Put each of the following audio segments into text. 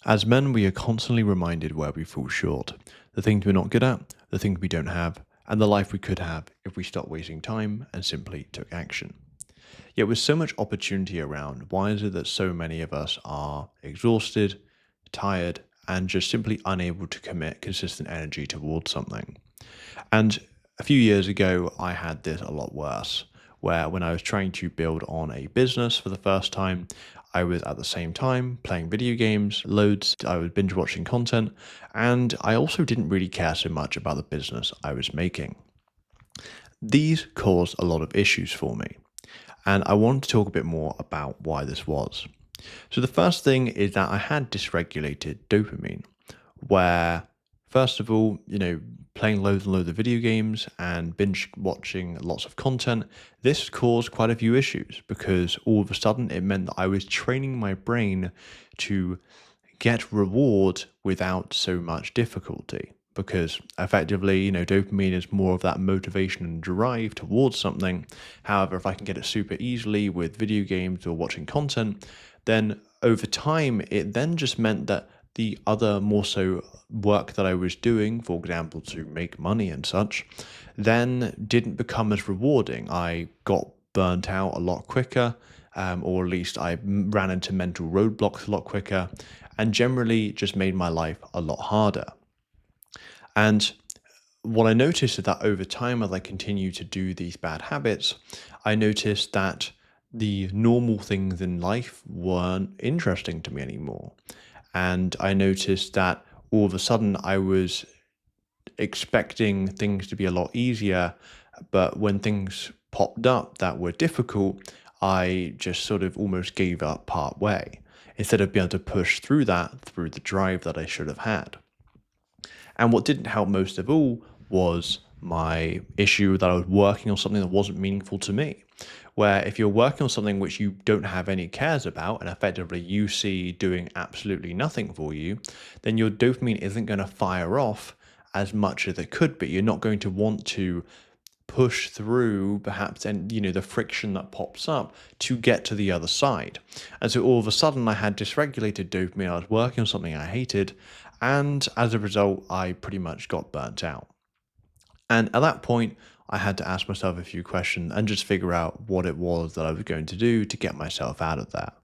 As men, we are constantly reminded where we fall short, the things we're not good at, the things we don't have, and the life we could have if we stopped wasting time and simply took action. Yet, with so much opportunity around, why is it that so many of us are exhausted, tired, and just simply unable to commit consistent energy towards something? And a few years ago, I had this a lot worse, where when I was trying to build on a business for the first time, I was at the same time playing video games, loads, I was binge watching content, and I also didn't really care so much about the business I was making. These caused a lot of issues for me, and I wanted to talk a bit more about why this was. So, the first thing is that I had dysregulated dopamine, where, first of all, playing loads and loads of video games and binge watching lots of content, this caused quite a few issues because all of a sudden it meant that I was training my brain to get reward without so much difficulty. Because effectively, dopamine is more of that motivation and drive towards something. However, if I can get it super easily with video games or watching content, then over time, it then just meant that the other more so work that I was doing, for example, to make money and such, then didn't become as rewarding. I got burnt out a lot quicker, or at least I ran into mental roadblocks a lot quicker, and generally just made my life a lot harder. And what I noticed is that over time, as I continue to do these bad habits, I noticed that the normal things in life weren't interesting to me anymore. And I noticed that all of a sudden I was expecting things to be a lot easier, but when things popped up that were difficult, I just sort of almost gave up part way instead of being able to push through that through the drive that I should have had. And what didn't help most of all was my issue that I was working on something that wasn't meaningful to me. Where if you're working on something which you don't have any cares about and effectively you see doing absolutely nothing for you, then your dopamine isn't going to fire off as much as it could be. You're not going to want to push through perhaps and the friction that pops up to get to the other side. And so all of a sudden I had dysregulated dopamine, I was working on something I hated, and as a result I pretty much got burnt out. And at that point I had to ask myself a few questions and just figure out what it was that I was going to do to get myself out of that.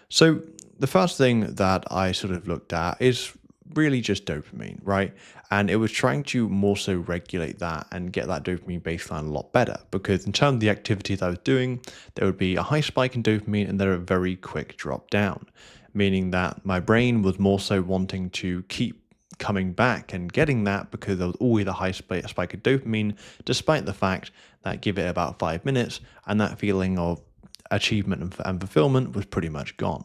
So the first thing that I sort of looked at is really just dopamine, right? And it was trying to more so regulate that and get that dopamine baseline a lot better because in terms of the activities I was doing, there would be a high spike in dopamine and then a very quick drop down, meaning that my brain was more so wanting to keep coming back and getting that because there was always a high spike of dopamine, despite the fact that give it about 5 minutes and that feeling of achievement and fulfillment was pretty much gone.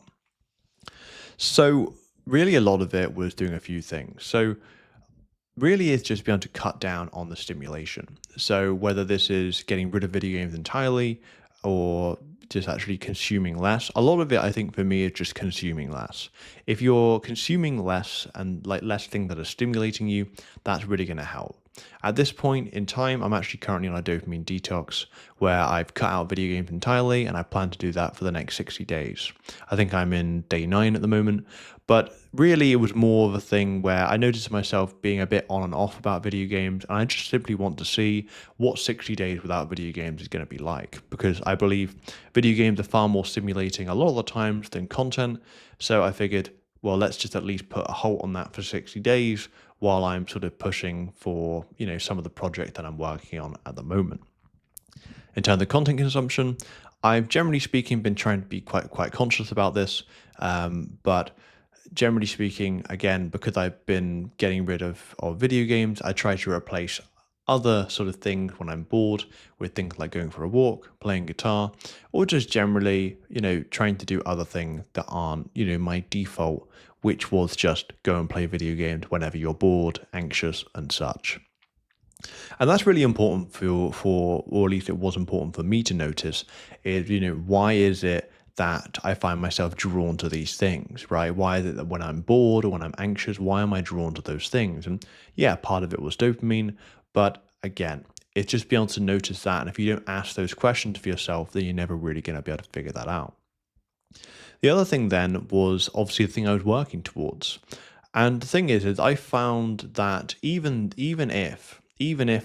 So really a lot of it was doing a few things. So really it's just being able to cut down on the stimulation. So whether this is getting rid of video games entirely or just actually consuming less, a lot of it I think for me is just consuming less. If you're consuming less and like less things that are stimulating you, that's really going to help. At this point in time, I'm actually currently on a dopamine detox where I've cut out video games entirely and I plan to do that for the next 60 days. I think I'm in day 9 at the moment, but really it was more of a thing where I noticed myself being a bit on and off about video games and I just simply want to see what 60 days without video games is going to be like because I believe video games are far more stimulating a lot of the times than content. So I figured, well, let's just at least put a halt on that for 60 days while I'm sort of pushing for, some of the project that I'm working on at the moment. In terms of content consumption, I've generally speaking been trying to be quite conscious about this, but generally speaking, again, because I've been getting rid of video games, I try to replace other sort of things when I'm bored with things like going for a walk, playing guitar, or just generally, trying to do other things that aren't, my default, which was just go and play video games whenever you're bored, anxious, and such. And that's really important or at least it was important for me to notice is, why is it that I find myself drawn to these things, right? Why is it that when I'm bored or when I'm anxious, why am I drawn to those things? And yeah, part of it was dopamine, but again, it's just being able to notice that. And if you don't ask those questions for yourself, then you're never really going to be able to figure that out. The other thing then was obviously the thing I was working towards. And the thing is I found that even if,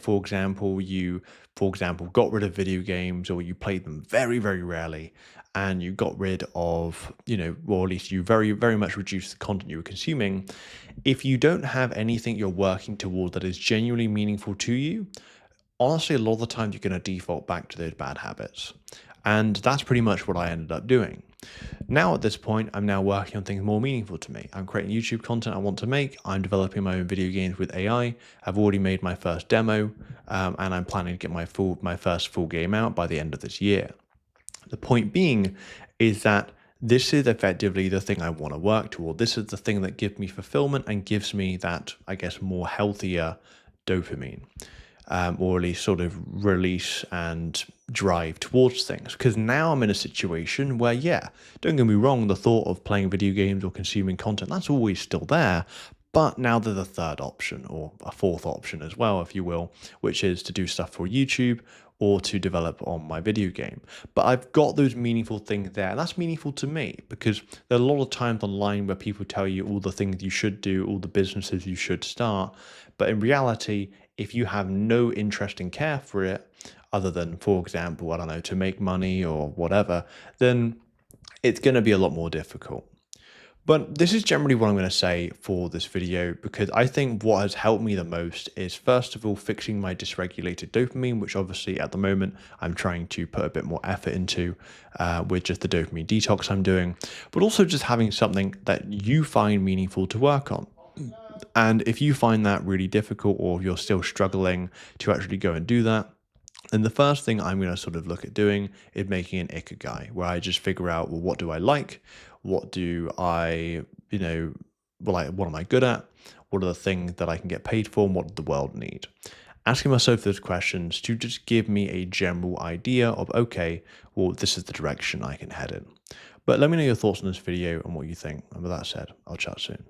for example, got rid of video games or you played them very, very rarely, and you got rid of, or at least you very, very much reduced the content you were consuming, if you don't have anything you're working toward that is genuinely meaningful to you, honestly, a lot of the time you're going to default back to those bad habits. And that's pretty much what I ended up doing. Now, at this point, I'm now working on things more meaningful to me. I'm creating YouTube content I want to make. I'm developing my own video games with AI. I've already made my first demo, and I'm planning to get my first full game out by the end of this year. The point being is that this is effectively the thing I want to work toward. This is the thing that gives me fulfillment and gives me that, I guess, more healthier dopamine, or at least sort of release and drive towards things. Because now I'm in a situation where, yeah, don't get me wrong, the thought of playing video games or consuming content, that's always still there. But now there's a third option, or a fourth option as well, if you will, which is to do stuff for YouTube or to develop on my video game. But I've got those meaningful things there. And that's meaningful to me because there are a lot of times online where people tell you all the things you should do, all the businesses you should start. But in reality, if you have no interest and care for it, other than, for example, I don't know, to make money or whatever, then it's going to be a lot more difficult. But this is generally what I'm going to say for this video, because I think what has helped me the most is, first of all, fixing my dysregulated dopamine, which obviously at the moment I'm trying to put a bit more effort into with just the dopamine detox I'm doing, but also just having something that you find meaningful to work on. And if you find that really difficult, or you're still struggling to actually go and do that, then the first thing I'm going to sort of look at doing is making an Ikigai, where I just figure out, well, what do I like? What do I, what am I good at? What are the things that I can get paid for, and what does the world need? Asking myself those questions to just give me a general idea of, okay, well, this is the direction I can head in. But let me know your thoughts on this video and what you think. And with that said, I'll chat soon.